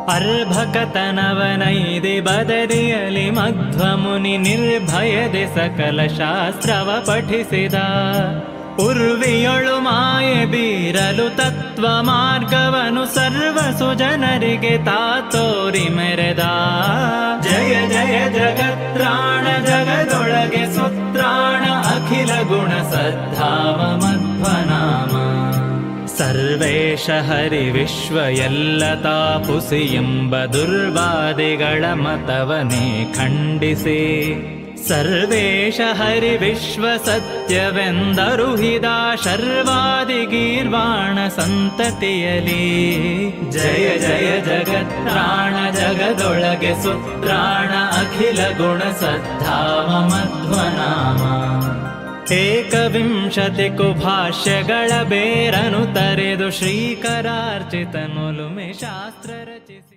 ಅರ್ಭಕತನವನೈದೆ ಬದರಿಯಲಿ ಮಧ್ವಮುನಿ ನಿರ್ಭಯದೆ ಸಕಲ ಶಾಸ್ತ್ರವ ಪಠಿಸಿದ. ಉರ್ವಿಯೊಳು ಮಾಯೆ ಬೀರಲು ತತ್ವ ಮಾರ್ಗವನು ಸರ್ವ ಸುಜನರಿಗೆ ತಾತೋರಿ ಮೆರೆದ. ಜಯ ಜಯ ಜಗತ್ರಾಣ ಜಗದೊಳಗೆ ಸುತ್ರಾಣ ಅಖಿಲ ಗುಣ ಸದ್ಧಾಮ ಮಧ್ವನಾಮ. ಸರ್ವೇಶ ಹರಿ ವಿಶ್ವ ಎಲ್ಲ ತಾಪುಸಿ ಎಂಬ ದುರ್ವಾದಿಗಳ ಮತವನೇ ಖಂಡಿಸಿ. ಸರ್ವೇಶ ಹರಿ ವಿಶ್ವ ಸತ್ಯವೆಂದರು ಹಿದ ಶರ್ವಾದಿ ಗೀರ್ವಾಣ ಸಂತತಿಯಲಿ. ಜಯ ಜಯ ಜಗತ್ರಾಣ ಜಗದೊಳಗೆ ಸುತ್ರಾಣ ಅಖಿಲ ಗುಣ ಸದ್ಧಾಮ ಮಧ್ವನಾಮ. ಏಕವಿಂಶತಿ ಕುಭಾಷ್ಯಗಳ ಬೇರನು ತರೆದು ಶ್ರೀಕರಾರ್ಚಿತನುಲುಮೆ ಶಾಸ್ತ್ರ ರಚಿಸಿ.